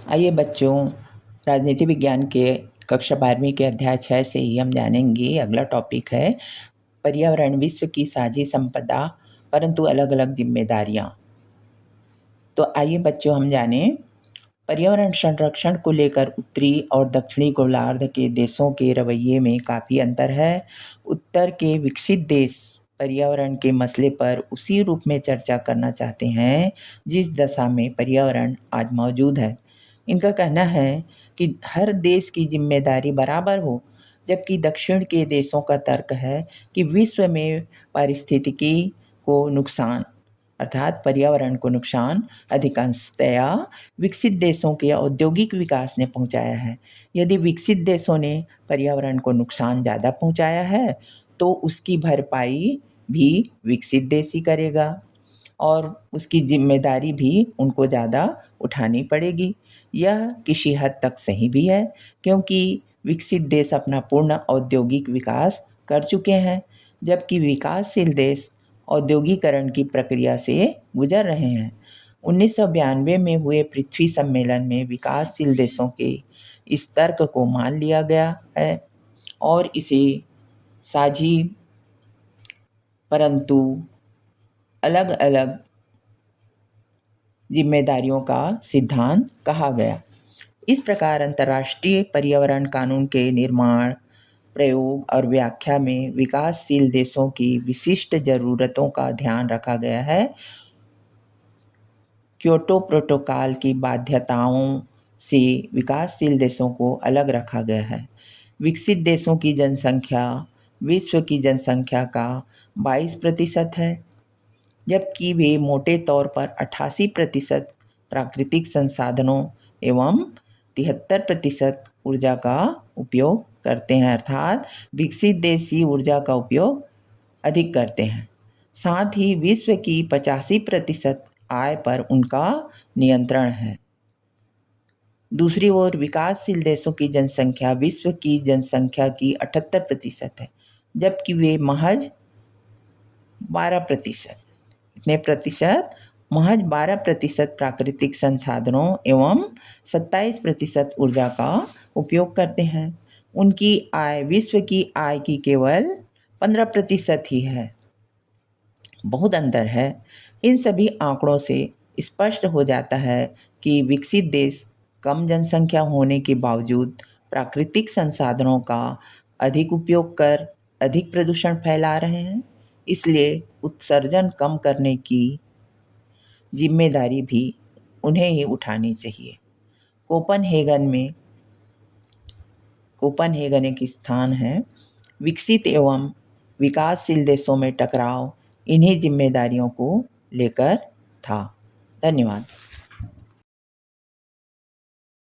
आइए बच्चों, राजनीति विज्ञान के कक्षा 12वीं के अध्याय 6 से ही हम जानेंगे। अगला टॉपिक है पर्यावरण विश्व की साझी संपदा परंतु अलग अलग जिम्मेदारियां। तो आइए बच्चों हम जानें, पर्यावरण संरक्षण को लेकर उत्तरी और दक्षिणी गोलार्ध के देशों के रवैये में काफ़ी अंतर है। उत्तर के विकसित देश पर्यावरण के मसले पर उसी रूप में चर्चा करना चाहते हैं जिस दशा में पर्यावरण आज मौजूद है। इनका कहना है कि हर देश की जिम्मेदारी बराबर हो, जबकि दक्षिण के देशों का तर्क है कि विश्व में पारिस्थितिकी को नुकसान अर्थात पर्यावरण को नुकसान अधिकांशतया विकसित देशों के औद्योगिक विकास ने पहुंचाया है। यदि विकसित देशों ने पर्यावरण को नुकसान ज़्यादा पहुंचाया है तो उसकी भरपाई भी विकसित देश ही करेगा और उसकी जिम्मेदारी भी उनको ज़्यादा उठानी पड़ेगी। यह किसी हद तक सही भी है, क्योंकि विकसित देश अपना पूर्ण औद्योगिक विकास कर चुके हैं, जबकि विकासशील देश औद्योगिकरण की प्रक्रिया से गुजर रहे हैं। 1992 में हुए पृथ्वी सम्मेलन में विकासशील देशों के इस तर्क को मान लिया गया है और इसे साझी परंतु अलग अलग जिम्मेदारियों का सिद्धांत कहा गया। इस प्रकार अंतर्राष्ट्रीय पर्यावरण कानून के निर्माण, प्रयोग और व्याख्या में विकासशील देशों की विशिष्ट ज़रूरतों का ध्यान रखा गया है। क्योटो प्रोटोकॉल की बाध्यताओं से विकासशील देशों को अलग रखा गया है। विकसित देशों की जनसंख्या विश्व की जनसंख्या का 22% है, जबकि वे मोटे तौर पर 88% प्राकृतिक संसाधनों एवं 73% ऊर्जा का उपयोग करते हैं, अर्थात विकसित देश ही ऊर्जा का उपयोग अधिक करते हैं। साथ ही विश्व की 85% आय पर उनका नियंत्रण है। दूसरी ओर विकासशील देशों की जनसंख्या विश्व की जनसंख्या की 78% है, जबकि वे महज 12% इतने प्रतिशत महज 12% प्राकृतिक संसाधनों एवं 27% ऊर्जा का उपयोग करते हैं। उनकी आय विश्व की आय की केवल 15% ही है। बहुत अंतर है। इन सभी आंकड़ों से स्पष्ट हो जाता है कि विकसित देश कम जनसंख्या होने के बावजूद प्राकृतिक संसाधनों का अधिक उपयोग कर अधिक प्रदूषण फैला रहे हैं। इसलिए उत्सर्जन कम करने की जिम्मेदारी भी उन्हें ही उठानी चाहिए। कोपनहेगन एक स्थान है। विकसित एवं विकासशील देशों में टकराव इन्हीं जिम्मेदारियों को लेकर था। धन्यवाद।